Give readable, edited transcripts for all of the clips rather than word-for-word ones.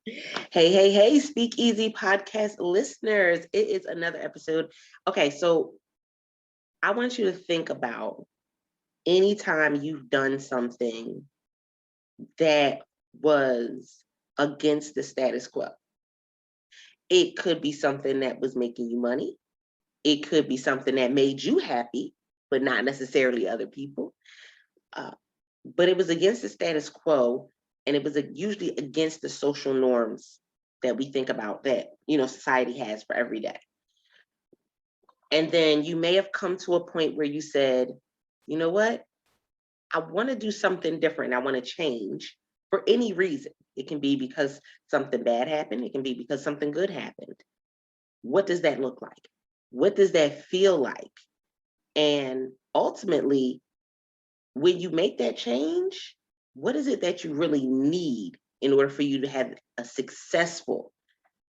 Hey, hey, hey, Speak Easy podcast listeners. It is another episode. Okay, so I want you to think about anytime you've done something that was against the status quo. It could be something that was making you money. It could be something that made you happy, but not necessarily other people. Uh, but it was against the status quo, and it was usually against the social norms that we think about that society has for every day. And then you may have come to a point where you said, you know what? I want to do something different. I want to change for any reason. It can be because something bad happened. It can be because something good happened. What does that look like? What does that feel like? And ultimately, when you make that change, what is it that you really need in order for you to have a successful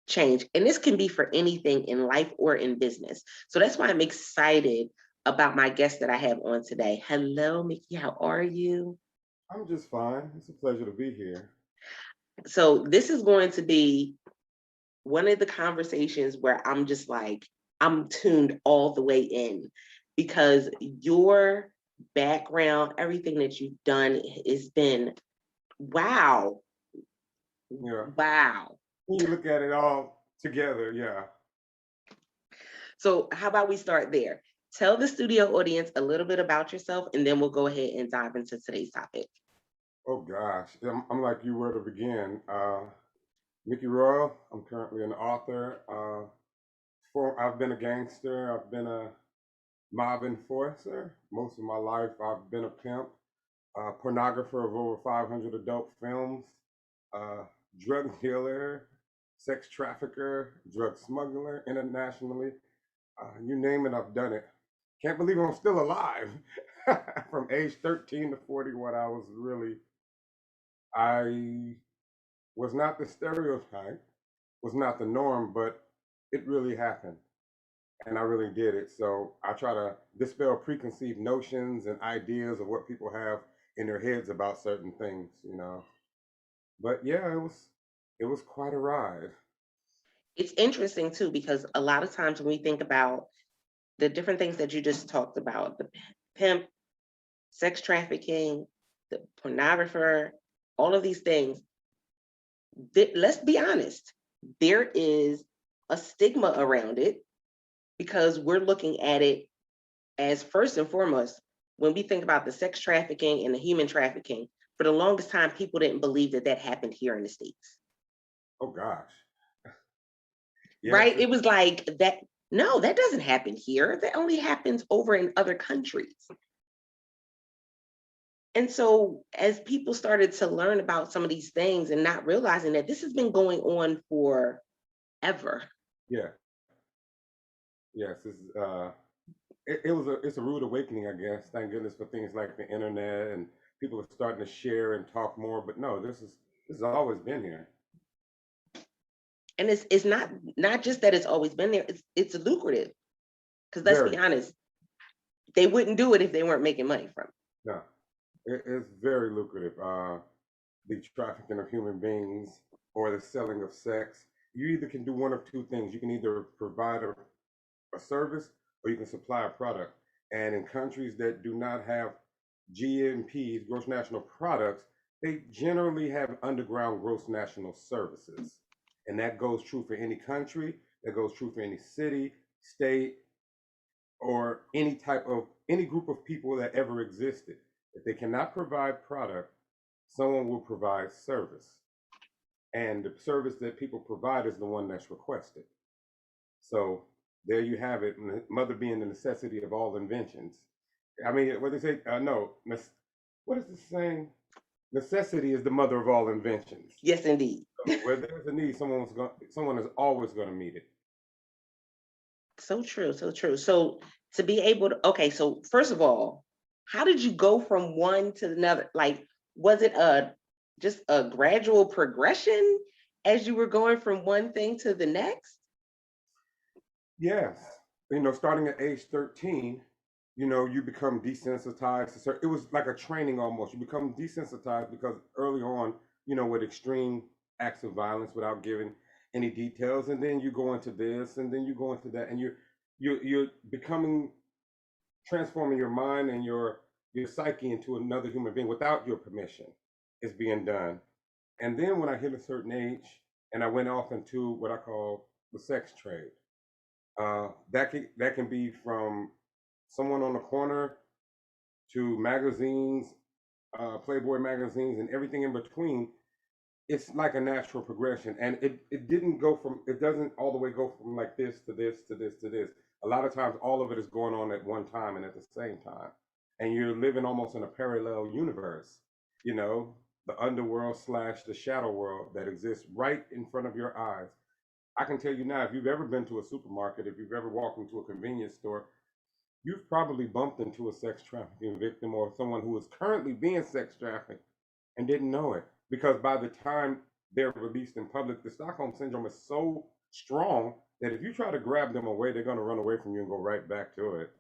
change? And this can be for anything in life or in business. So that's why I'm excited about my guest that I have on today. Hello, Mickey. How are you? I'm just fine. It's a pleasure to be here. So this is going to be one of the conversations where I'm just like, I'm tuned all the way in because your background, everything that you've done has been wow. Yeah. Wow. When you look at it all together, yeah. So how about we start there? Tell the studio audience a little bit about yourself, and then we'll go ahead and dive into today's topic. Oh gosh, I'm like you where to begin. Mickey Royal. I'm currently an author. I've been a gangster. I've been a mob enforcer. Most of my life, I've been a pimp, pornographer of over 500 adult films, uh, drug dealer, sex trafficker, drug smuggler internationally. You name it, I've done it. Can't believe I'm still alive. From age 13 to 41, I was not the stereotype, was not the norm, but it really happened. And I really did it. So I try to dispel preconceived notions and ideas of what people have in their heads about certain things. But yeah, it was quite a ride. It's interesting too, because a lot of times when we think about the different things that you just talked about, the pimp, sex trafficking, the pornographer, all of these things, let's be honest, there is a stigma around it because we're looking at it as first and foremost, when we think about the sex trafficking and the human trafficking, for the longest time, people didn't believe that that happened here in the States, Oh gosh. Yes, right? It was like that. No, that doesn't happen here. That only happens over in other countries. And so, as people started to learn about some of these things and not realizing that this has been going on for ever. yeah. Yes, it's a rude awakening, I guess. Thank goodness for things like the internet and people are starting to share and talk more. But no, this has always been here. And it's not just that it's always been there, it's lucrative. Because let's be Very. honest, they wouldn't do it if they weren't making money from it. No, it's very lucrative. The trafficking of human beings or the selling of sex. You either can do one of two things. You can either provide a service or you can supply a product. And in countries that do not have GNPs, gross national products, they generally have underground gross national services. And that goes true for any country, that goes true for any city, state, or any group of people that ever existed. If they cannot provide product, someone will provide service. And the service that people provide is the one that's requested. So there you have it. Mother being the necessity of all inventions. I mean, what they say? No, what is the saying? Necessity is the mother of all inventions. Yes, indeed. So where there's a need, someone is always going to meet it. So true, so true. So to be able to, okay, so first of all, how did you go from one to another? Like, was it just a gradual progression as you were going from one thing to the next? Yes, starting at age 13, you become desensitized to certain. It was like a training almost. You become desensitized because early on, with extreme acts of violence without giving any details, and then you go into this, and then you go into that, and you're becoming transforming your mind and your psyche into another human being without your permission is being done. And then when I hit a certain age and I went off into what I call the sex trade, that can be from someone on the corner to magazines, Playboy magazines, and everything in between. It's like a natural progression, and it doesn't all the way go from like this to this to this to this. A lot of times all of it is going on at one time and at the same time, and you're living almost in a parallel universe, you know, the underworld slash the shadow world that exists right in front of your eyes. I can tell you now, if you've ever been to a supermarket, if you've ever walked into a convenience store, you've probably bumped into a sex trafficking victim or someone who is currently being sex trafficked and didn't know it. Because by the time they're released in public, the Stockholm syndrome is so strong that if you try to grab them away, they're going to run away from you and go right back to it.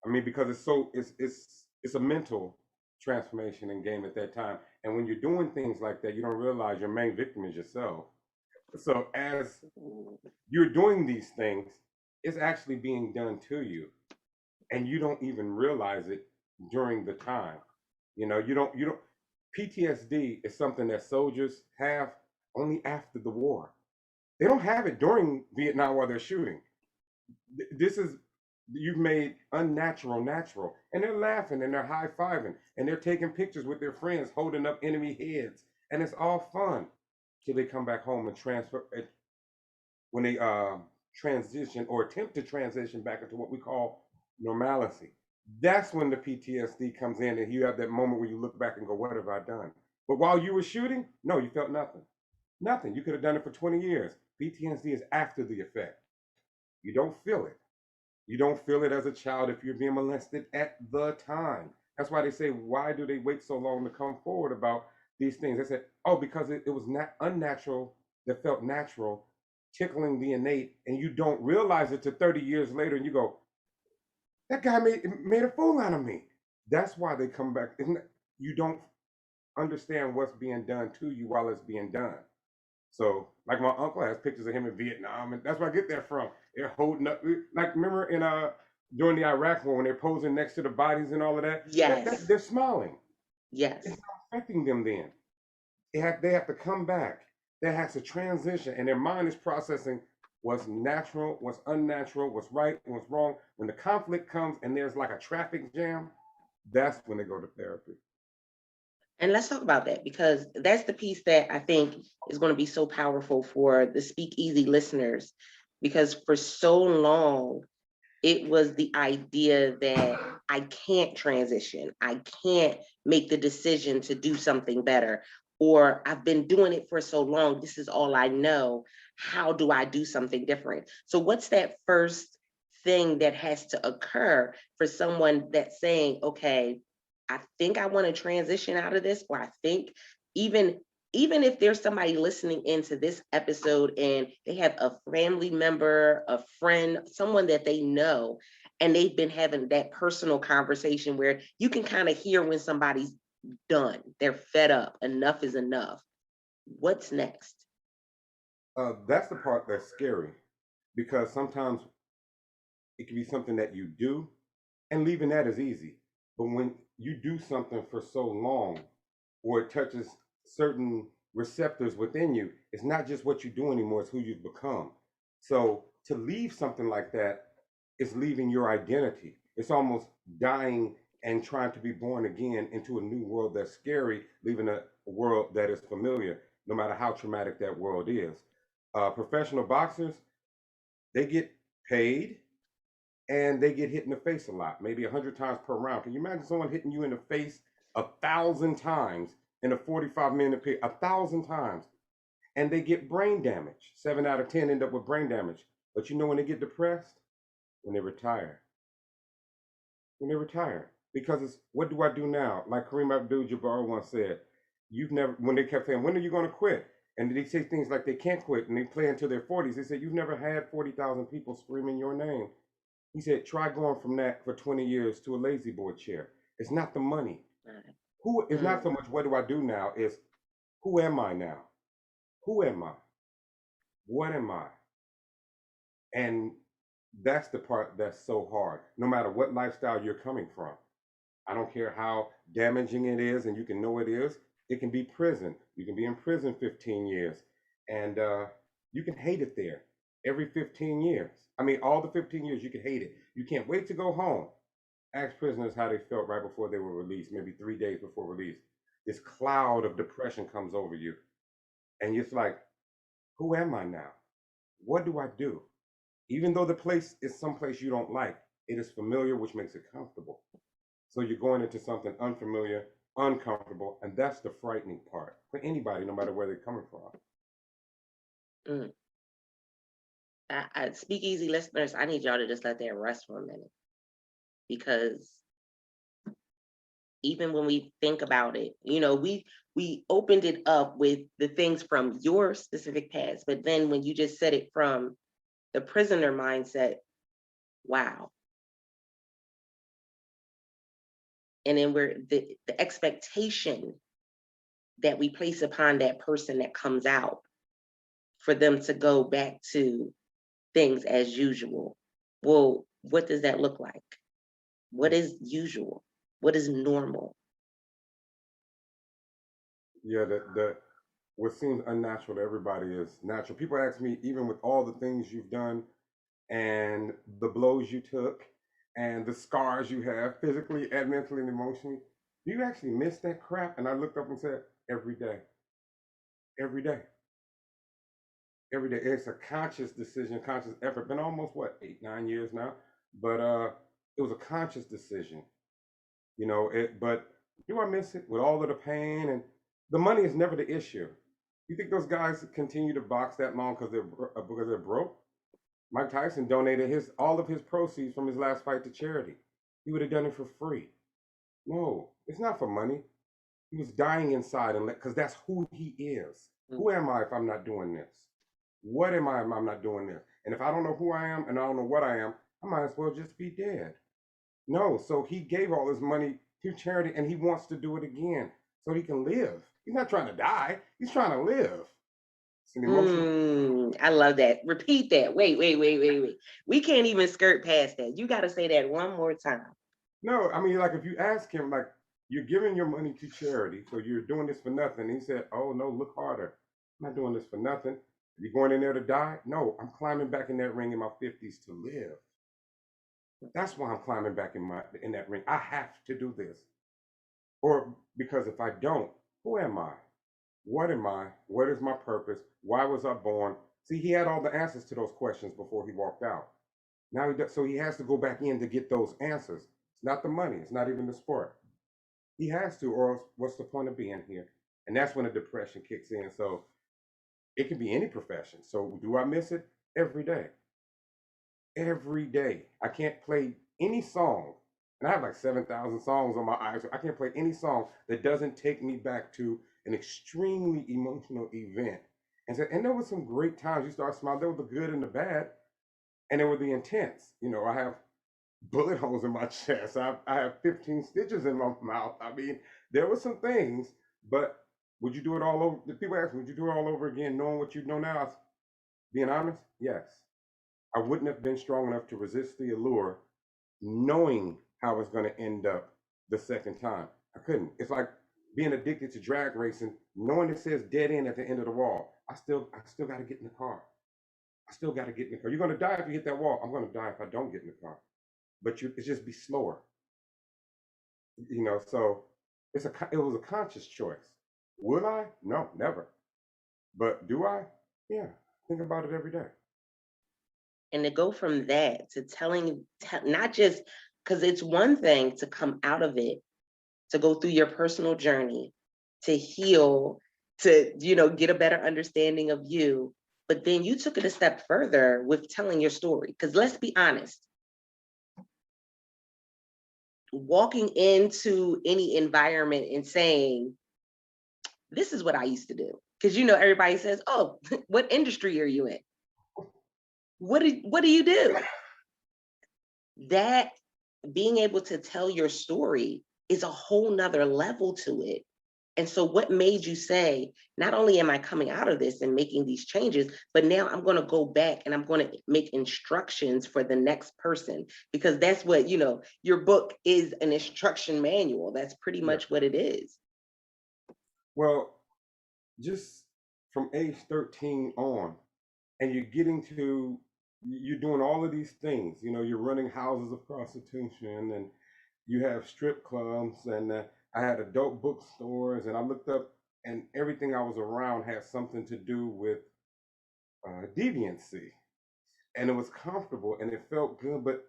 I mean, because it's a mental transformation in game at that time. And when you're doing things like that, you don't realize your main victim is yourself. So as you're doing these things, it's actually being done to you, and you don't even realize it during the time. You don't. PTSD is something that soldiers have only after the war. They don't have it during Vietnam while they're shooting. This is you've made unnatural natural, and they're laughing and they're high fiving and they're taking pictures with their friends holding up enemy heads, and it's all fun till they come back home and transfer when they transition or attempt to transition back into what we call normalcy. That's when the PTSD comes in, and you have that moment where you look back and go, "What have I done?" But while you were shooting, no, you felt nothing. Nothing. You could have done it for 20 years. PTSD is after the effect. You don't feel it. You don't feel it as a child if you're being molested at the time. That's why they say, why do they wait so long to come forward about these things? They said, oh, because it was not unnatural that felt natural, tickling the innate, and you don't realize it to 30 years later, and you go, that guy made a fool out of me. That's why they come back. You don't understand what's being done to you while it's being done. So, like my uncle has pictures of him in Vietnam, and that's where I get that from. They're holding up, like remember in during the Iraq War when they're posing next to the bodies and all of that. Yes. They're smiling. Yes. It's not affecting them then. They have to come back. There has to transition, and their mind is processing what's natural, what's unnatural, what's right, what's wrong. When the conflict comes and there's like a traffic jam, that's when they go to therapy. And let's talk about that, because that's the piece that I think is going to be so powerful for the speakeasy listeners. Because for so long, it was the idea that I can't transition, I can't make the decision to do something better, or I've been doing it for so long, this is all I know. How do I do something different? So, what's that first thing that has to occur for someone that's saying, okay, I think I want to transition out of this, or I think even even if there's somebody listening into this episode and they have a family member, a friend, someone that they know, and they've been having that personal conversation where you can kind of hear when somebody's done, they're fed up, enough is enough. What's next? That's the part that's scary because sometimes it can be something that you do, and leaving that is easy. But when you do something for so long, or it touches certain receptors within you, it's not just what you do anymore, it's who you've become. So to leave something like that is leaving your identity. It's almost dying and trying to be born again into a new world that's scary, leaving a world that is familiar, no matter how traumatic that world is. Professional boxers, they get paid and they get hit in the face a lot, maybe 100 times per round. Can you imagine someone hitting you in the face 1,000 times in a 45-minute period? 1,000 times, and they get brain damage. 7 out of 10 end up with brain damage. But you know when they get depressed? When they retire. When they retire, because it's what do I do now? Like Kareem Abdul-Jabbar once said, "You've never." When they kept saying, "When are you going to quit?" And they say things like they can't quit, and they play until their 40s. They said, "You've never had 40,000 people screaming your name." He said, try going from that for 20 years to a lazy boy chair. It's not the money. Who is not so much what do I do now, is who am I now? Who am I? What am I? And that's the part that's so hard. No matter what lifestyle you're coming from, I don't care how damaging it is, and you can know it is. It can be prison. You can be in prison 15 years, and you can hate it there every 15 years. I mean, all the 15 years you can hate it. You can't wait to go home. Ask prisoners how they felt right before they were released, maybe 3 days before release. This cloud of depression comes over you, and it's like, who am I now? What do I do? Even though the place is someplace you don't like, it is familiar, which makes it comfortable. So you're going into something unfamiliar, uncomfortable, and that's the frightening part for anybody, no matter where they're coming from. Mm. Speakeasy listeners, I need y'all to just let that rest for a minute, because even when we think about it, we opened it up with the things from your specific past, but then when you just said it from the prisoner mindset, wow. And then the expectation that we place upon that person that comes out for them to go back to things as usual. Well, what does that look like? What is usual? What is normal? Yeah, that what seems unnatural to everybody is natural. People ask me, even with all the things you've done and the blows you took and the scars you have physically and mentally and emotionally, do you actually miss that crap? And I looked up and said, every day, every day, every day. It's a conscious decision, conscious effort. Been almost what, 8, 9 years now, but it was a conscious decision. But do I miss it with all of the pain? And the money is never the issue. You think those guys continue to box that long because they're broke? Mike Tyson donated his all of his proceeds from his last fight to charity. He would have done it for free. No, it's not for money. He was dying inside, and because that's who he is. Who am I if I'm not doing this? What am I if I'm not doing this? And if I don't know who I am and I don't know what I am, I might as well just be dead. No, so he gave all his money to charity, and he wants to do it again so he can live. He's not trying to die. He's trying to live. It's an emotional. I love that. Repeat that. Wait. We can't even skirt past that. You got to say that one more time. No, I mean, like if you ask him, like you're giving your money to charity, so you're doing this for nothing. He said, "Oh no, look harder. I'm not doing this for nothing. You going in there to die? No, I'm climbing back in that ring in my 50s to live. That's why I'm climbing back in that ring. I have to do this, or because if I don't, who am I? What am I? What is my purpose? Why was I born?" See, he had all the answers to those questions before he walked out. Now he does, so he has to go back in to get those answers. It's not the money. It's not even the sport. He has to, or else what's the point of being here? And that's when the depression kicks in. So it can be any profession. So do I miss it? Every day. Every day. I can't play any song. And I have like 7,000 songs on my iPhone. I can't play any song that doesn't take me back to an extremely emotional event. And there were some great times. You start smiling. There was the good and the bad, and there were the intense. I have bullet holes in my chest. I have 15 stitches in my mouth. I mean, there were some things, but would you do it all over? The people ask me, would you do it all over again, knowing what you know now? Being honest, yes. I wouldn't have been strong enough to resist the allure, knowing how it's going to end up the second time. I couldn't. It's like being addicted to drag racing, knowing it says dead end at the end of the wall. I still got to get in the car. I still got to get in the car. You're going to die if you hit that wall. I'm going to die if I don't get in the car. But it's just be slower. So it was a conscious choice. Will I? No, never. But do I? Yeah, think about it every day. And to go from that to not just, because it's one thing to come out of it, to go through your personal journey, to heal, to, get a better understanding of you. But then you took it a step further with telling your story. Because let's be honest, walking into any environment and saying, this is what I used to do. Because, everybody says, oh, what industry are you in? What do you do? That being able to tell your story is a whole nother level to it. And so, what made you say, not only am I coming out of this and making these changes, but now I'm going to go back and I'm going to make instructions for the next person? Because that's what, your book is, an instruction manual. That's pretty Yeah. much what it is. Well, just from age 13 on, and you're getting to, you're doing all of these things. You're running houses of prostitution, and you have strip clubs, and I had adult bookstores, and I looked up, and everything I was around had something to do with deviancy, and it was comfortable and it felt good. But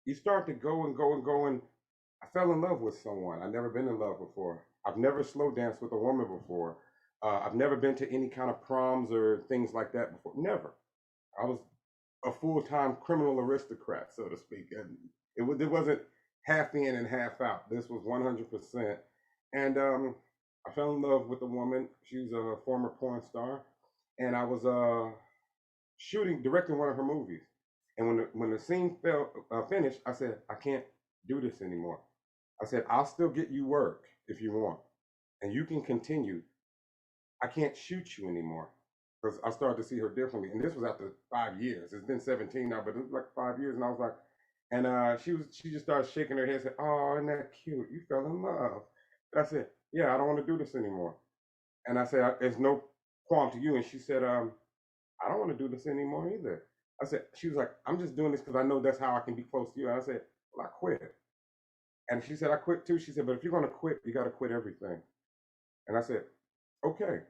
you start to go and go and go, and I fell in love with someone. I've never been in love before. I've never slow danced with a woman before. I've never been to any kind of proms or things like that before. Never. I was a full-time criminal aristocrat, so to speak, and it wasn't half in and half out. This was 100%. And I fell in love with a woman. She was a former porn star, and I was directing one of her movies. And when the scene finished, I said, I can't do this anymore. I said, I'll still get you work if you want, and you can continue. I can't shoot you anymore, because I started to see her differently. And this was after 5 years. It's been 17 now, but it was like 5 years. And I was like, and she just started shaking her head, said, "Oh, isn't that cute? You fell in love." And I said, "Yeah, I don't want to do this anymore." And I said, "There's no qualm to you." And she said, "I don't want to do this anymore either." I said, she was like, "I'm just doing this because I know that's how I can be close to you." And I said, "Well, I quit." And she said, "I quit too." She said, "But if you're going to quit, you got to quit everything." And I said, "Okay."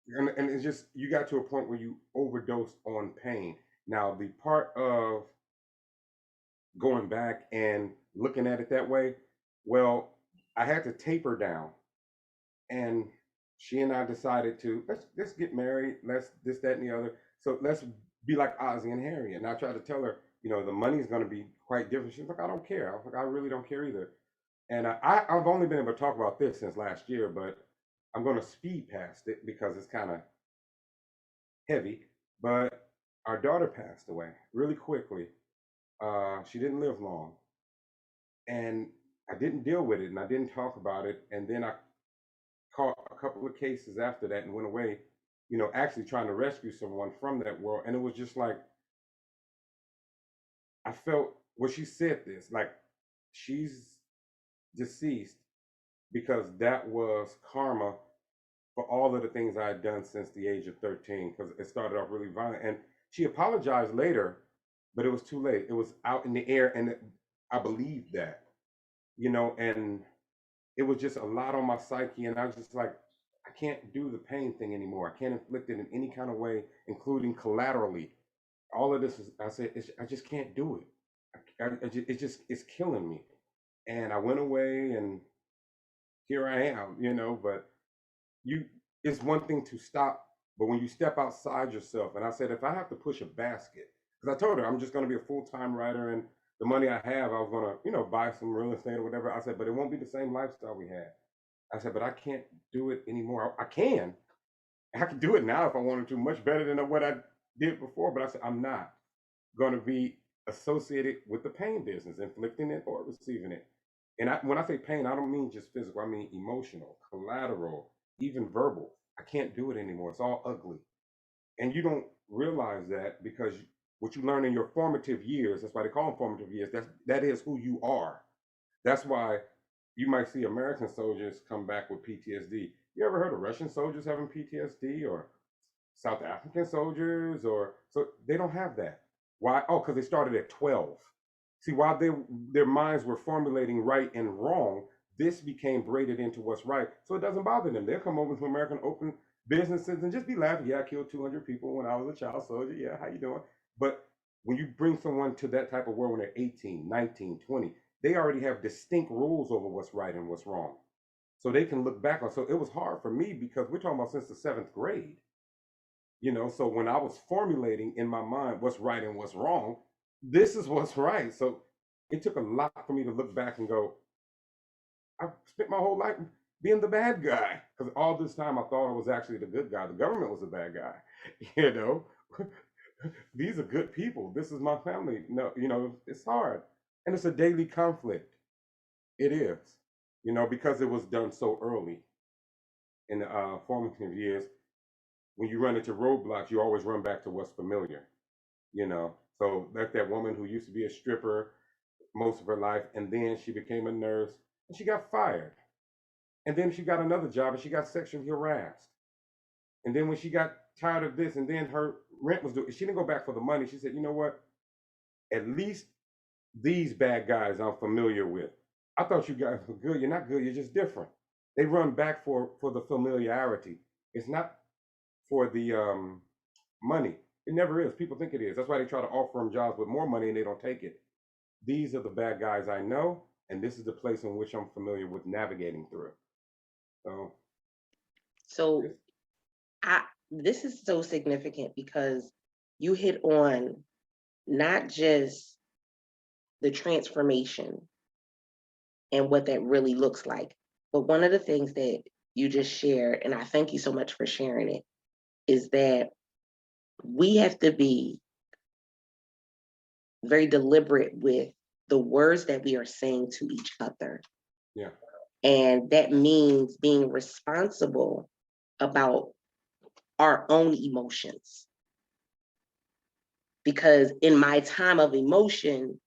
And it's just, you got to a point where you overdosed on pain. Now, the part of going back and looking at it that way, well, I had to taper down, and she and I decided to, let's get married, let's this, that, and the other. So let's be like Ozzy and Harriet. And I tried to tell her, the money is going to be quite different. She's like, "I don't care." I was like, "I really don't care either." And I've only been able to talk about this since last year, but I'm going to speed past it because it's kind of heavy. But our daughter passed away really quickly. She didn't live long, and I didn't deal with it, and I didn't talk about it. And then I caught a couple of cases after that and went away, actually trying to rescue someone from that world. And it was just like, I felt, well, she said this, like, she's deceased because that was karma for all of the things I had done since the age of 13, because it started off really violent. And she apologized later, but it was too late. It was out in the air, and I believed that, and it was just a lot on my psyche. And I was just like, I can't do the pain thing anymore. I can't inflict it in any kind of way, including collaterally. All of this is, I said, I just can't do it. It's killing me. And I went away, and here I am, but you, it's one thing to stop, but when you step outside yourself, and I said, if I have to push a basket, because I told her I'm just going to be a full-time writer, and the money I have, I was going to, buy some real estate or whatever. I said, but it won't be the same lifestyle we had. I said, but I can't do it anymore. I can do it now if I wanted to, much better than what I did before. But I said, I'm not going to be associated with the pain business, inflicting it or receiving it. And when I say pain, I don't mean just physical. I mean emotional, collateral, even verbal. I can't do it anymore. It's all ugly. And you don't realize that, because what you learn in your formative years, that's why they call them formative years, that is who you are. That's why you might see American soldiers come back with PTSD. You ever heard of Russian soldiers having PTSD, or South African soldiers? Or so they don't have that. Why? Oh, because they started at 12. See, while their minds were formulating right and wrong, this became braided into what's right. So it doesn't bother them. They'll come over to American open businesses and just be laughing. "Yeah, I killed 200 people when I was a child soldier. Yeah, how you doing?" But when you bring someone to that type of world when they're 18, 19, 20, they already have distinct rules over what's right and what's wrong. So they can look back on. So it was hard for me, because we're talking about since the seventh grade. So when I was formulating in my mind what's right and what's wrong, this is what's right. So it took a lot for me to look back and go, I spent my whole life being the bad guy, because all this time I thought I was actually the good guy. The government was the bad guy. you know These are good people. This is my family. No, it's hard, and it's a daily conflict. It is, because it was done so early. in the formative years, when you run into roadblocks, you always run back to what's familiar, you know. So like that woman who used to be a stripper most of her life, and then she became a nurse, and she got fired. And then she got another job, and she got sexually harassed. And then when she got tired of this, and then her rent was due, she didn't go back for the money. She said, you know what? At least these bad guys I'm familiar with. I thought you guys were good. You're not good. You're just different. They run back for the familiarity. It's not for the money. It never is. People think it is. That's why they try to offer them jobs with more money and they don't take it. These are the bad guys I know, and this is the place in which I'm familiar with navigating through. So this is so significant because you hit on not just the transformation and what that really looks like, but one of the things that you just shared, and I thank you so much for sharing it, is that we have to be very deliberate with the words that we are saying to each other. Yeah. And that means being responsible about our own emotions. Because in my time of emotion,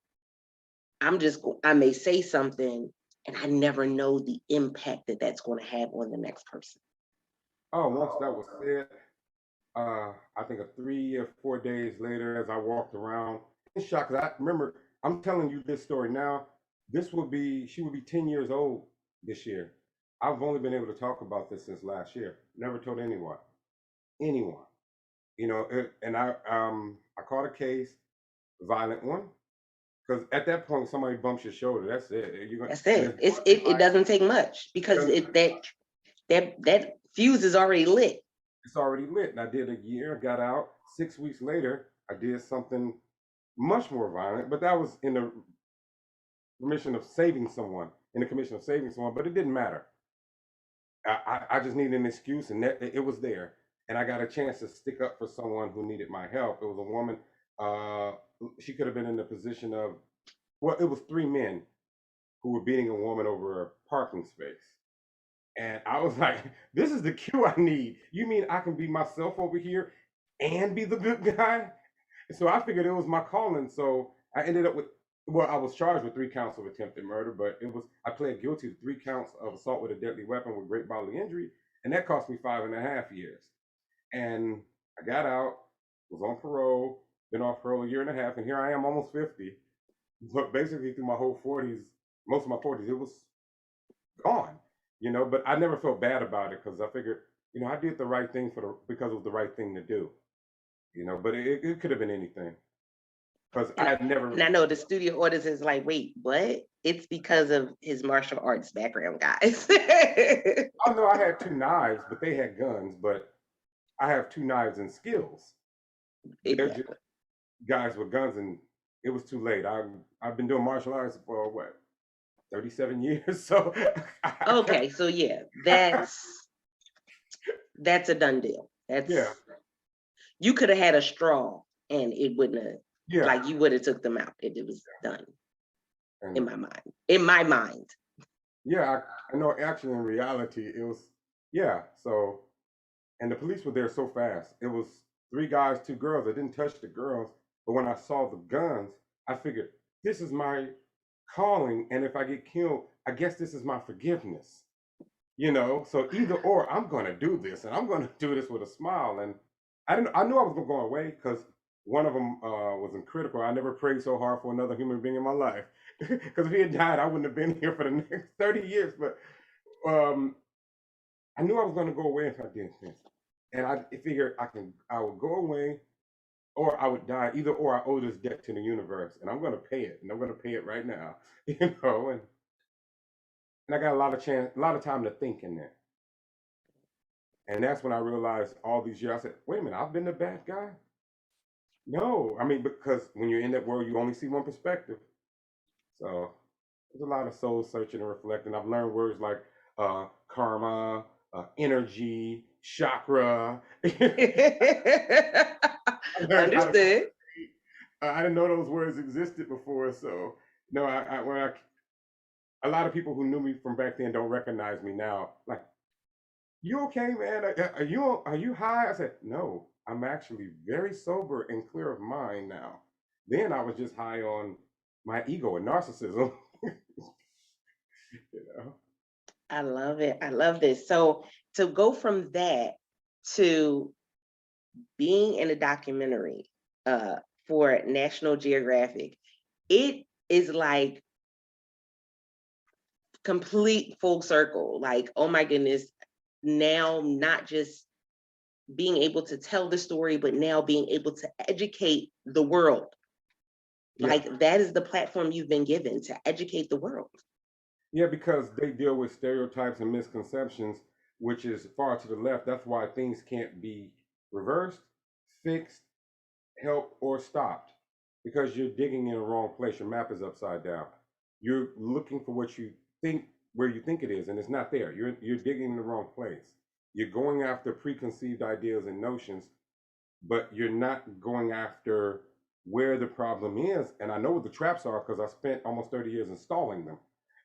I may say something and I never know the impact that that's going to have on the next person. Oh, once that was said, I think 3 or 4 days later, as I walked around in shock, 'cause I remember, I'm telling you this story now. She would be 10 years old this year. I've only been able to talk about this since last year. Never told anyone. You know, and I caught a case, violent one, because at that point, somebody bumps your shoulder. That's it. That's it. It doesn't take much because that fuse is already lit. It's already lit. And I did a year, got out. 6 weeks later, I did something much more violent, but that was in the commission of saving someone, but it didn't matter. I just needed an excuse, and that it was there. And I got a chance to stick up for someone who needed my help. It was a woman. Uh, she could have been in the position of, well, it was three men who were beating a woman over a parking space. And I was like, this is the cue I need. You mean I can be myself over here and be the good guy? So I figured it was my calling. So I ended up with, well, I was charged with 3 counts of attempted murder, but I pled guilty to 3 counts of assault with a deadly weapon with great bodily injury. And that cost me 5.5 years. And I got out, was on parole, been off parole a year and a half, and here I am almost 50. But basically through my whole 40s, most of my 40s, it was gone, but I never felt bad about it because I figured, I did the right thing because it was the right thing to do, but it could have been anything because I had never. And I know the studio audience is like, wait, what? It's because of his martial arts background, guys. I know I had 2 knives, but they had guns, but I have 2 knives and skills. Exactly. They're just guys with guns, and it was too late. I've been doing martial arts for what, 37 years. So okay, so yeah, that's a done deal. Yeah. You could have had a straw and it wouldn't have, like you would have took them out. It was done. And in my mind. In my mind. Yeah, I know actually in reality it was, so, and the police were there so fast. It was 3 guys, 2 girls. I didn't touch the girls, but when I saw the guns, I figured this is my calling, and if I get killed, I guess this is my forgiveness. So either or, I'm gonna do this, and I'm gonna do this with a smile. And I knew I was gonna go away because one of them was in critical. I never prayed so hard for another human being in my life, because if he had died, I wouldn't have been here for the next 30 years. But I knew I was gonna go away if I did this, and I figured I would go away, or I would die. Either or, I owe this debt to the universe, and I'm gonna pay it, and I'm gonna pay it right now. And I got a lot of time to think in there. And that's when I realized all these years, I said, wait a minute, I've been the bad guy? No, I mean, because when you're in that world, you only see one perspective. So there's a lot of soul searching and reflecting. I've learned words like karma, energy, chakra. Understood. I didn't know those words existed before. So, no, when a lot of people who knew me from back then don't recognize me now. Like, You okay, man? Are you high? I said, no, I'm actually very sober and clear of mind now. Then I was just high on my ego and narcissism. You know? I love it. I love this. So to go from that to being in a documentary uh, for National Geographic, it is like complete full circle. Like, oh my goodness, now not just being able to tell the story, but now being able to educate the world. Yeah, Like that is the platform you've been given to educate the world. yeah, because they deal with stereotypes and misconceptions, which is far to the left. That's why things can't be reversed, fixed, helped, or stopped, because you're digging in the wrong place. Your map is upside down. You're looking for what you think where you think it is, and it's not there. You're digging in the wrong place. You're going after preconceived ideas and notions, but you're not going after where the problem is. And I know what the traps are because I spent almost 30 years installing them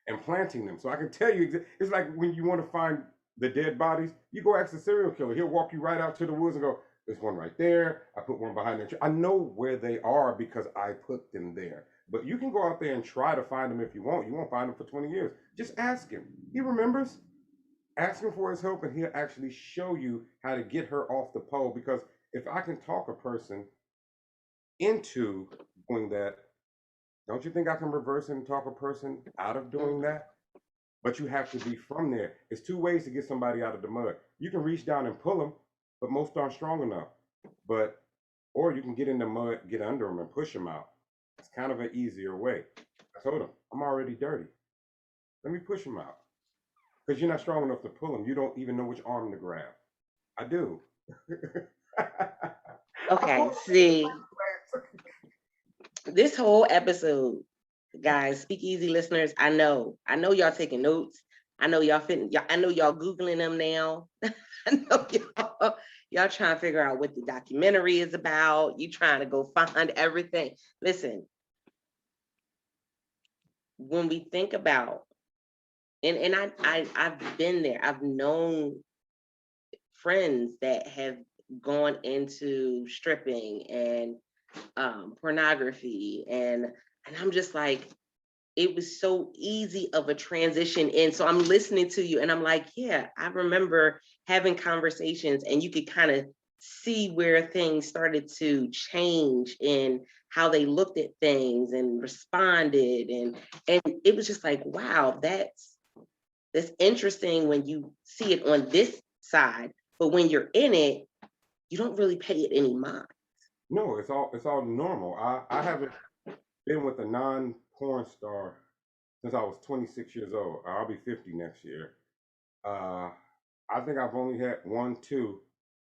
and planting them. So I can tell you, it's like when you want to find the dead bodies, you go ask the serial killer. He'll walk you right out to the woods and go, there's one right there. I put one behind the tree. I know where they are because I put them there. But you can go out there and try to find them if you want. You won't find them for 20 years. Just ask him. He remembers. Ask him for his help, and he'll actually show you how to get her off the pole. Because if I can talk a person into doing that, don't you think I can reverse and talk a person out of doing Mhm. that? But you have to be from there. It's two ways to get somebody out of the mud. You can reach down and pull them, but most aren't strong enough. But or you can get in the mud, get under them, and push them out. It's kind of an easier way. I told him, I'm already dirty. Let me push them out. Because you're not strong enough to pull them. You don't even know which arm to grab. I do. I pull Okay, see, this whole episode, guys, speakeasy listeners, I know y'all taking notes. I know y'all fitting, I know y'all Googling them now. I know y'all trying to figure out what the documentary is about. You trying to go find everything. Listen, when we think about, and I've been there, I've known friends that have gone into stripping and pornography and I'm just like, it was so easy of a transition in. So I'm listening to you and I'm like, yeah, I remember having conversations and you could kind of see where things started to change in how they looked at things and responded. And it was just like, wow, that's interesting when you see it on this side, but when you're in it, you don't really pay it any mind. No, it's all normal. I haven't been with a non porn star since I was 26 years old. I'll be 50 next year. Uh, I think I've only had one, two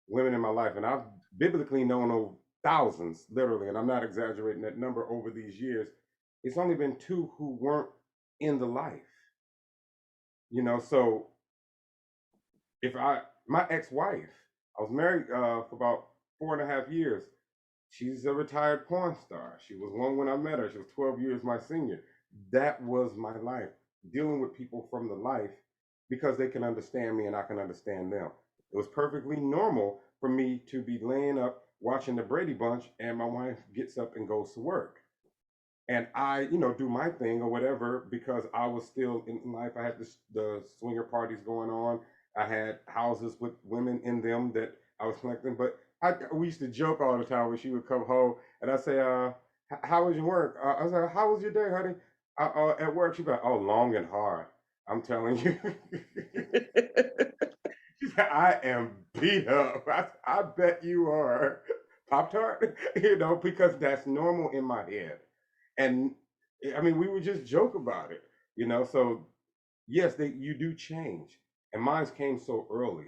women in my life, and I've biblically known over thousands, literally, and I'm not exaggerating that number over these years. It's only been two who weren't in the life, So if my ex-wife, I was married for about 4.5 years. She's a retired porn star. She was one when I met her. She was 12 years my senior. That was my life, dealing with people from the life because they can understand me and I can understand them. It was perfectly normal for me to be laying up watching the Brady Bunch and my wife gets up and goes to work. And I, do my thing or whatever because I was still in life. I had the swinger parties going on. I had houses with women in them that I was collecting. But we used to joke all the time when she would come home and I say, how was your work? I was like, how was your day, honey? At work, she'd be like, oh, long and hard. I'm telling you. She said, I am beat up. I bet you are. Pop Tart, because that's normal in my head. And I mean, we would just joke about it. So yes, you do change. And mine came so early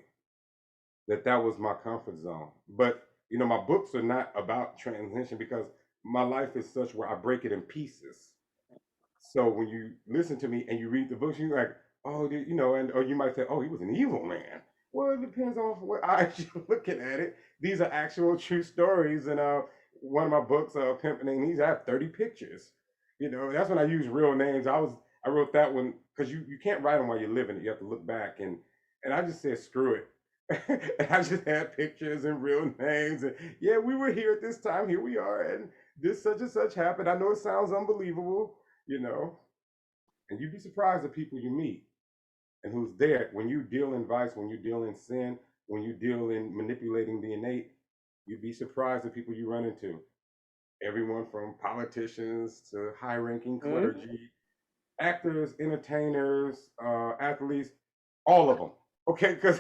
that was my comfort zone. But my books are not about transition because my life is such where I break it in pieces. So when you listen to me and you read the books, you're like, oh, and or you might say, oh, he was an evil man. Well, it depends on what eyes you're looking at it. These are actual true stories, and one of my books, Pimp, and he's have 30 pictures. That's when I use real names. I wrote that one because you can't write them while you're living it. You have to look back and I just said screw it. And I just had pictures and real names. And yeah, we were here at this time. Here we are. And this such and such happened. I know it sounds unbelievable, you know. And you'd be surprised at people you meet and who's there. When you deal in vice, when you deal in sin, when you deal in manipulating the innate, you'd be surprised at people you run into. Everyone from politicians to high ranking Mhm. clergy, actors, entertainers, athletes, all of them. Okay, because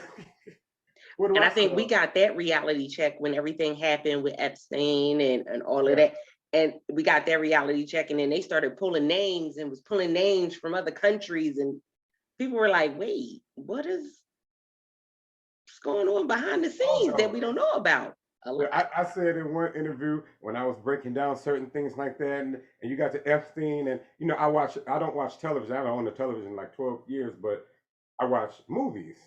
what do And I I say? think we got that reality check when everything happened with Epstein and all of Yeah. that. And we got that reality check, and then they started pulling names and was pulling names from other countries, and people were like, "Wait, what's going on behind the Oh scenes that no. we don't know about?" A Yeah, lot. I said in one interview when I was breaking down certain things like that, and you got to Epstein, and I don't watch television. I haven't owned a television in like 12 years, but I watch movies,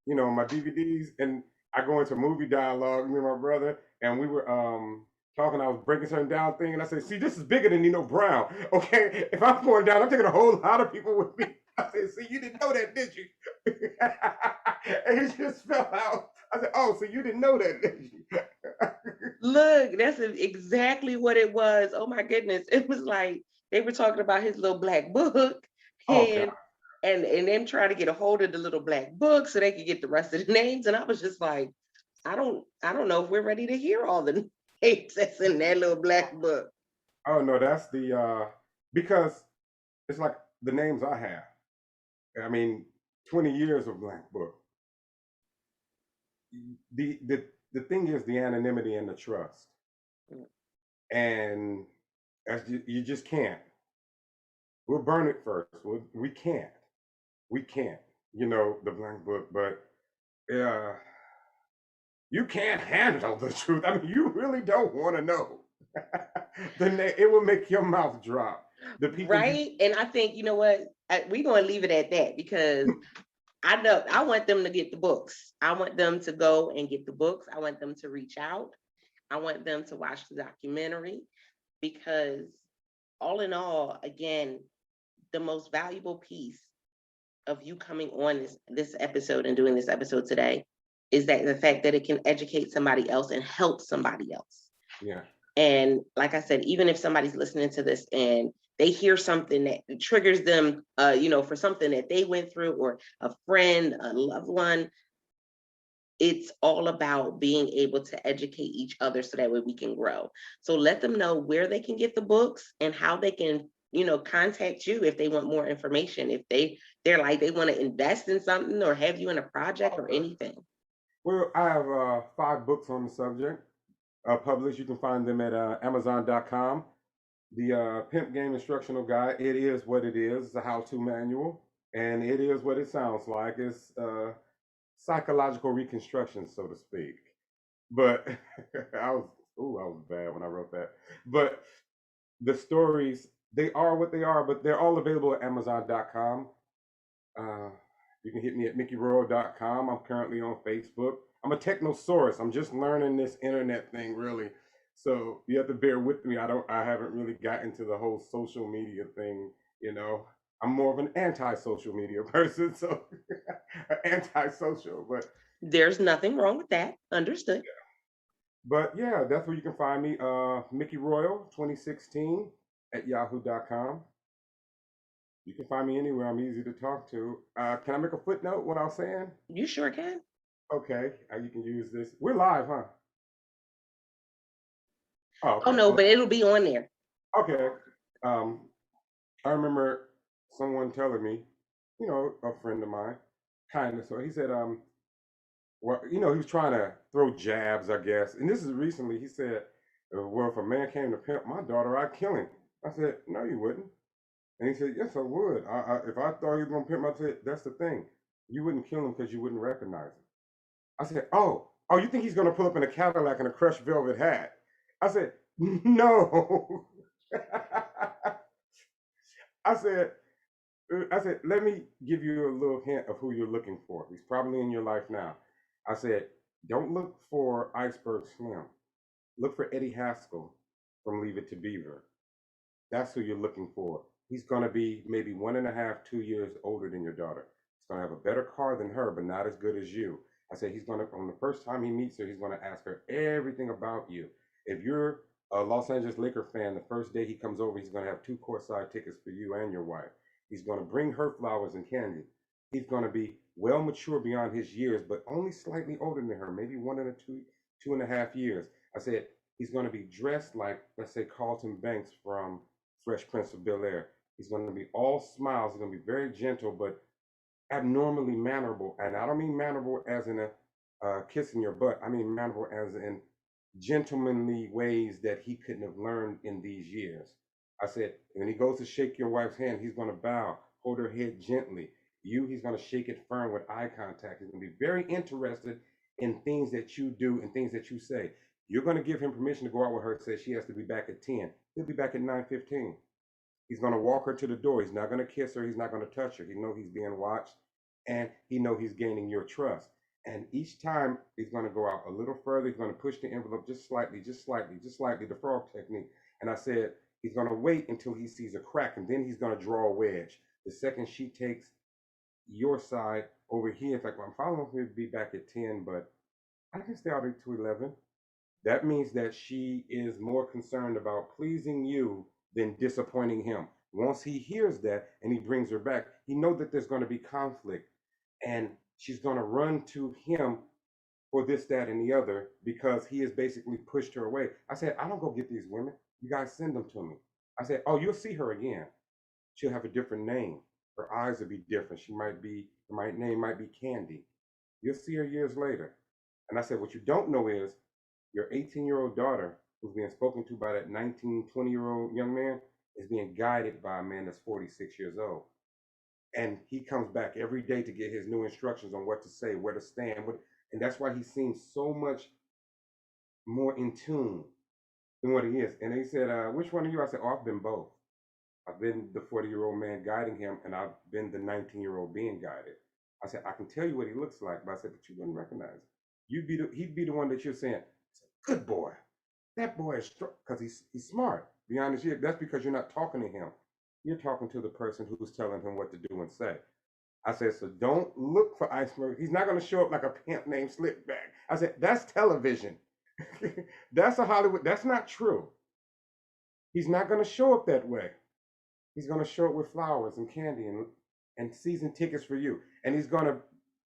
my DVDs, and I go into movie dialogue, me and my brother, and we were talking, I was breaking something down thing, and I said, see, this is bigger than Nino Brown. Okay, if I'm going down, I'm taking a whole lot of people with me. I said, see, you didn't know that, did you? And it just fell out. I said, oh, so you didn't know that, did you? Look, that's exactly what it was. Oh my goodness. It was like they were talking about his little black book Oh God. and and them trying to get a hold of the little black book so they could get the rest of the names. And I was just like, I don't know if we're ready to hear all the names that's in that little black book. Oh no, that's the because it's like the names I have. I mean, 20 years of Black Book. The thing is the anonymity and the trust. And you just can't. We'll burn it first. We can't. We can't. The Black Book, but uh you can't handle the truth. I mean, you really don't want to know. It will make your mouth drop. The people you Right. And I think, you know what? We're going to leave it at that because I know I want them to get the books. I want them to go and get the books. I want them to reach out. I want them to watch the documentary because, all in all, again, the most valuable piece of you coming on this episode and doing this episode today is that the fact that it can educate somebody else and help somebody else. yeah. And like I said, even if somebody's listening to this and they hear something that triggers them, for something that they went through, or a friend, a loved one, it's all about being able to educate each other so that way we can grow. So let them know where they can get the books and how they can, contact you if they want more information. If they're like they want to invest in something or have you in a project or anything. Well, I have 5 books on the subject published. You can find them at Amazon.com. The Pimp Game Instructional Guide. It is what it is. It's a how-to manual, and it is what it sounds like. It's psychological reconstruction, so to speak. But I was bad when I wrote that. But the stories, they are what they are, but they're all available at Amazon.com. Uh, you can hit me at mickeyroyal.com. I'm currently on Facebook. I'm a technosaurus. I'm just learning this internet thing, really. So you have to bear with me. I haven't really gotten to the whole social media thing, you know. I'm more of an anti-social media person, so anti-social. There's nothing wrong with that. Understood. But yeah, that's where you can find me. Mickey Royal 2016 at yahoo.com. You can find me anywhere. I'm easy to talk to. Can I make a footnote what I was saying? You sure can. Okay, you can use this. We're live, huh? Oh, Oh okay. no, but it'll be on there. Okay. Um, I remember someone telling me, a friend of mine, kind of so he said, well, he was trying to throw jabs, I guess. And this is recently. He said, well, if a man came to pimp my daughter, I'd kill him. I said, no, you wouldn't. And he said, yes, I would. If I thought he was gonna pimp my, that's the thing. You wouldn't kill him because you wouldn't recognize him. I said, oh, you think he's gonna pull up in a Cadillac in a crushed velvet hat? I said, no. I said, let me give you a little hint of who you're looking for. He's probably in your life now. I said, don't look for Iceberg Slim. Look for Eddie Haskell from Leave It to Beaver. That's who you're looking for. He's gonna be maybe 1.5, 2 years older than your daughter. He's gonna have a better car than her, but not as good as you. I said, on the first time he meets her, he's gonna ask her everything about you. If you're a Los Angeles Laker fan, the first day he comes over, he's gonna have 2 courtside tickets for you and your wife. He's gonna bring her flowers and candy. He's gonna be well mature beyond his years, but only slightly older than her, maybe 2.5 years. I said, he's gonna be dressed like, let's say, Carlton Banks from Fresh Prince of Bel Air. He's gonna be all smiles. He's gonna be very gentle, but abnormally mannerable. And I don't mean mannerable as in a kissing your butt. I mean mannerable as in gentlemanly ways that he couldn't have learned in these years. I said, when he goes to shake your wife's hand, he's going to bow, hold her head gently. He's going to shake it firm with eye contact. He's going to be very interested in things that you do and things that you say. You're going to give him permission to go out with her, say she has to be back at 10. He'll be back at 9:15. He's going to walk her to the door. He's not going to kiss her. He's not going to touch her. He knows he's being watched, and he knows he's gaining your trust. And each time he's going to go out a little further. He's going to push the envelope just slightly, just slightly, just slightly, the frog technique. And I said, he's going to wait until he sees a crack, and then he's going to draw a wedge. The second she takes your side over here, it's like, well, I'm probably going to be back at 10, but I can stay out to 11. That means that she is more concerned about pleasing you than disappointing him. Once he hears that and he brings her back, he knows that there's going to be conflict, and she's going to run to him for this, that, and the other because he has basically pushed her away. I said, I don't go get these women. You guys send them to me. I said, oh, you'll see her again. She'll have a different name. Her eyes will be different. Her name might be Candy. You'll see her years later. And I said, what you don't know is your 18-year-old daughter, who's being spoken to by that 19, 20-year-old young man, is being guided by a man that's 46 years old. And he comes back every day to get his new instructions on what to say, where to stand. And that's why he seems so much more in tune than what he is. And they said, which one are you? I said, oh, I've been both. I've been the 40-year-old man guiding him, and I've been the 19-year-old being guided. I said, I can tell you what he looks like, but I said, but you wouldn't recognize him. He'd be the one that you're saying, good boy. That boy is strong because he's smart. Beyond his years. That's because you're not talking to him. You're talking to the person who's telling him what to do and say. I said, so don't look for iceberg. He's not going to show up like a pimp named Slickback. I said, that's television. That's a Hollywood. That's not true. He's not going to show up that way. He's going to show up with flowers and candy and season tickets for you. And he's going to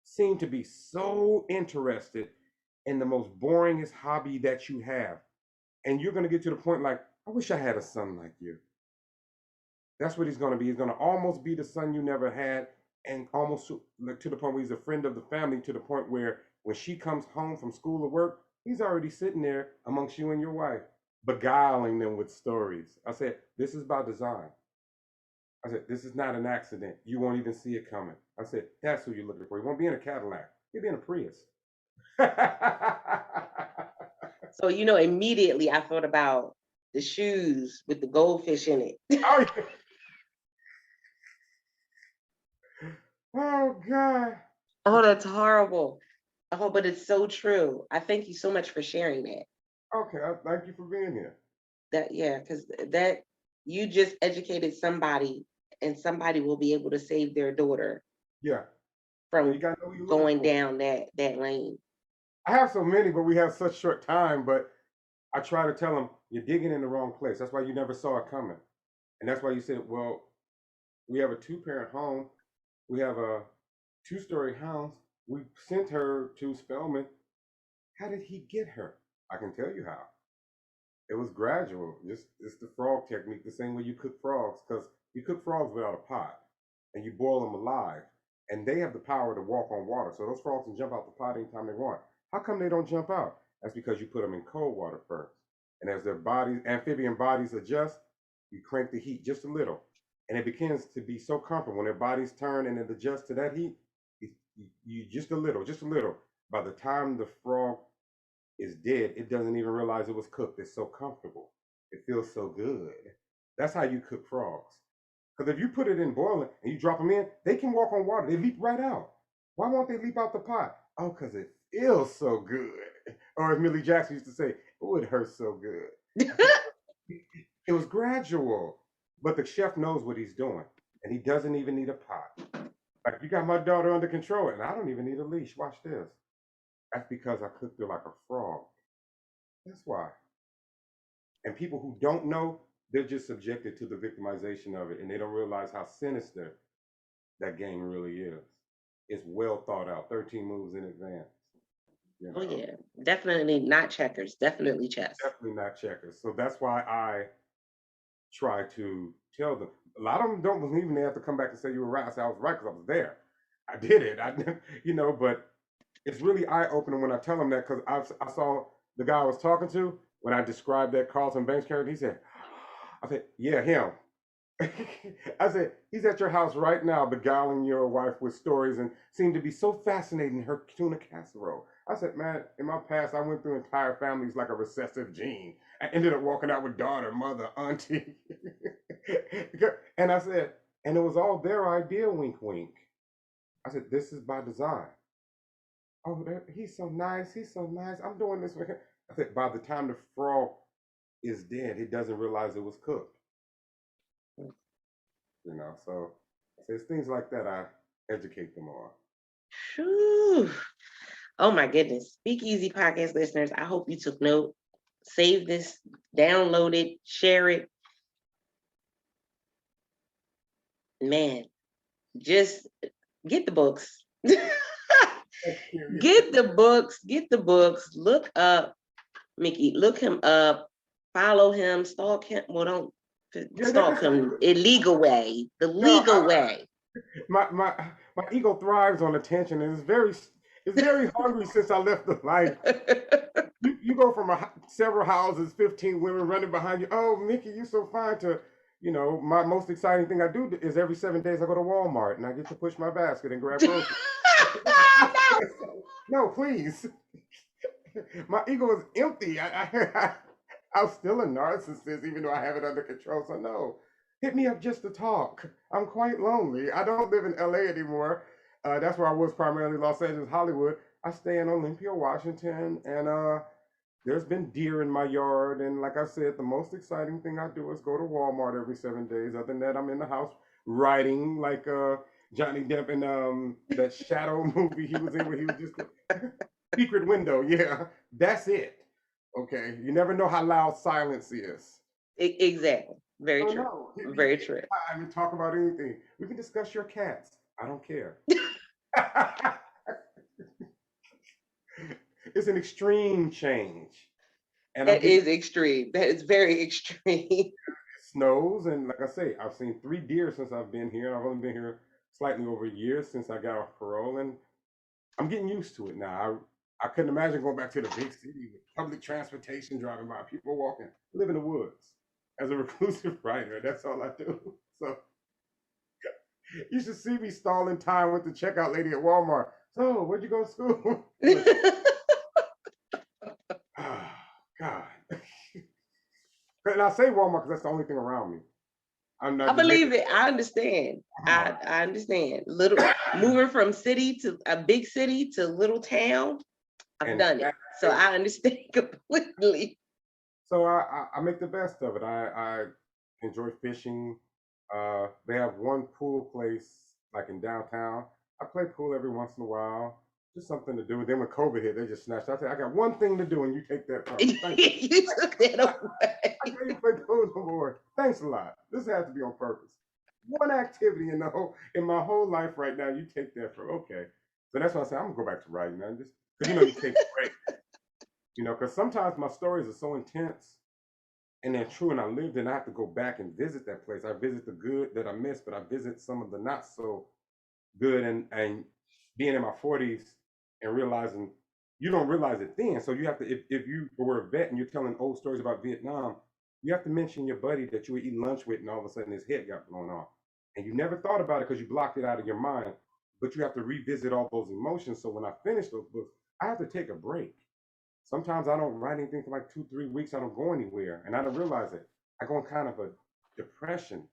seem to be so interested in the most boringest hobby that you have. And you're going to get to the point like, I wish I had a son like you. That's what he's going to be. He's going to almost be the son you never had, and almost to the point where he's a friend of the family, to the point where when she comes home from school or work, he's already sitting there amongst you and your wife, beguiling them with stories. I said, this is by design. I said, this is not an accident. You won't even see it coming. I said, that's who you're looking for. He won't be in a Cadillac. He'll be in a Prius. So, immediately I thought about the shoes with the goldfish in it. Oh, yeah. Oh, God. Oh, that's horrible. Oh, but it's so true. I thank you so much for sharing that. Okay, thank you for being here. Because that you just educated somebody, and somebody will be able to save their daughter Yeah. from You gotta know who you're going looking for. down that lane. I have so many, but we have such short time. But I try to tell them, you're digging in the wrong place. That's why you never saw it coming. And that's why you said, well, we have a 2-parent home. We have a 2-story house. We sent her to Spelman. How did he get her? I can tell you how. It was gradual. It's the frog technique, the same way you cook frogs, because you cook frogs without a pot, and you boil them alive, and they have the power to walk on water. So those frogs can jump out the pot anytime they want. How come they don't jump out? That's because you put them in cold water first, and as their bodies, amphibian bodies, adjust, you crank the heat just a little, and it begins to be so comfortable when their bodies turn and it adjusts to that heat. You just a little. By the time the frog is dead, it doesn't even realize it was cooked. It's so comfortable. It feels so good. That's how you cook frogs. Because if you put it in boiling and you drop them in, they can walk on water. They leap right out. Why won't they leap out the pot? Oh, because it feels so good. Or as Millie Jackson used to say, oh, it hurts so good. It was gradual. But the chef knows what he's doing. And he doesn't even need a pot. Like, you got my daughter under control, and I don't even need a leash. Watch this. That's because I cooked her like a frog. That's why. And people who don't know, they're just subjected to the victimization of it, and they don't realize how sinister that game really is. It's well thought out, 13 moves in advance. You Oh know, yeah, definitely not checkers. Definitely chess. definitely not checkers. So that's why I try to tell them. A lot of them don't believe me. They have to come back and say you were right. I said I was right because I was there. I did it. But it's really eye opening when I tell them that because I saw the guy I was talking to when I described that Carlton Banks character. He said, I said, yeah, him. I said, he's at your house right now, beguiling your wife with stories and seemed to be so fascinating her tuna casserole. I said, man, in my past, I went through entire families like a recessive gene. I ended up walking out with daughter, mother, auntie. And I said, and it was all their idea, wink, wink. I said, this is by design. Oh, he's so nice. He's so nice. I'm doing this with him. I said, by the time the frog is dead, he doesn't realize it was cooked. So it's things like that I educate them on. Whew. Oh my goodness. Speakeasy podcast listeners, I hope you took note. Save this, download it, share it. Man, just get the books. Get the books. Look up Mickey. Look him up. Follow him. Stalk him. Well, don't stalk him. Illegal way. The legal way. My ego thrives on attention, and it's very hungry since I left the life. You go from several houses, 15 women running behind you. Oh, Mickey, you're so fine. To my most exciting thing I do is every 7 days I go to Walmart and I get to push my basket and grab groceries. No, please. My ego is empty. I'm still a narcissist, even though I have it under control. So no, hit me up just to talk. I'm quite lonely. I don't live in LA anymore. That's where I was primarily, Los Angeles, Hollywood. I stay in Olympia, Washington, and there's been deer in my yard. And like I said, the most exciting thing I do is go to Walmart every 7 days. Other than that, I'm in the house writing like Johnny Depp in that Shadow movie he was in, where he was just a secret window. Yeah, that's it. Okay, you never know how loud silence is. Exactly. Very true. No. Very true. I mean, talk about anything. We can discuss your cats. I don't care. It's an extreme change. And that is extreme. That is very extreme. It snows, and like I say, I've seen 3 deer since I've been here. I've only been here slightly over a year since I got off parole, and I'm getting used to it now. I couldn't imagine going back to the big city with public transportation driving by, people walking. I live in the woods. As a reclusive writer, that's all I do. So you should see me stalling time with the checkout lady at Walmart. So, where'd you go to school? Oh, God. And I say Walmart because that's the only thing around me. I'm not. I believe it. I understand. I understand. Moving from city to a big city to little town. I've done it, so I understand completely. So I make the best of it. I enjoy fishing. They have one pool place like in downtown. I play pool every once in a while. Just something to do. Then when COVID hit, they just snatched. I said, I got one thing to do, and you take that from me. Thank you. You took that away. I can't play pool no more. Thanks a lot. This has to be on purpose. One activity in my whole life right now, you take that from. Okay. So that's why I said I'm gonna go back to writing, man. Just because you take a break. Because sometimes my stories are so intense and they're true, and I lived, and I have to go back and visit that place. I visit the good that I missed, but I visit some of the not so good, and being in my 40s and realizing you don't realize it then. So you have to, if you were a vet and you're telling old stories about Vietnam, you have to mention your buddy that you were eating lunch with, and all of a sudden his head got blown off, and you never thought about it because you blocked it out of your mind. But you have to revisit all those emotions. So when I finish those books, I have to take a break. Sometimes I don't write anything for like 2, 3 weeks. I don't go anywhere, and I don't realize it. I go in kind of a depression,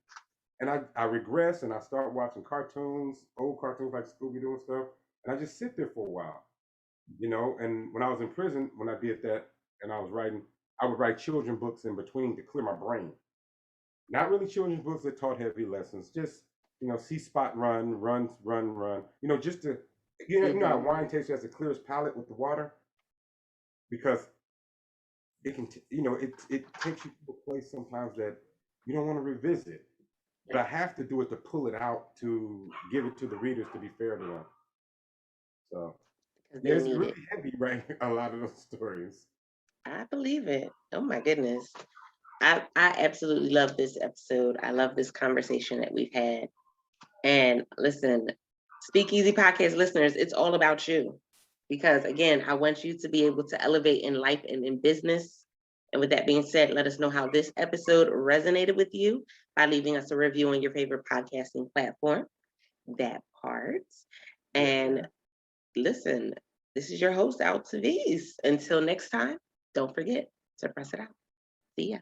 and I regress, and I start watching cartoons, old cartoons like Scooby Doo and stuff, and I just sit there for a while, And when I was in prison, when I did that, and I was writing, I would write children books in between to clear my brain. Not really children's books that taught heavy lessons, just see Spot run, just to You know how wine tastes has the clearest palate with the water because it can, it takes you to a place sometimes that you don't want to revisit. But I have to do it to pull it out to give it to the readers to be fair to them. So because yeah, they it's need really it. heavy, right? A lot of those stories. I believe it. Oh my goodness. I absolutely love this episode. I love this conversation that we've had. And listen, Speakeasy Podcast listeners, it's all about you. Because again, I want you to be able to elevate in life and in business. And with that being said, let us know how this episode resonated with you by leaving us a review on your favorite podcasting platform. That part. And Yeah. listen, this is your host, out to these. Until next time, don't forget to press it out. See ya.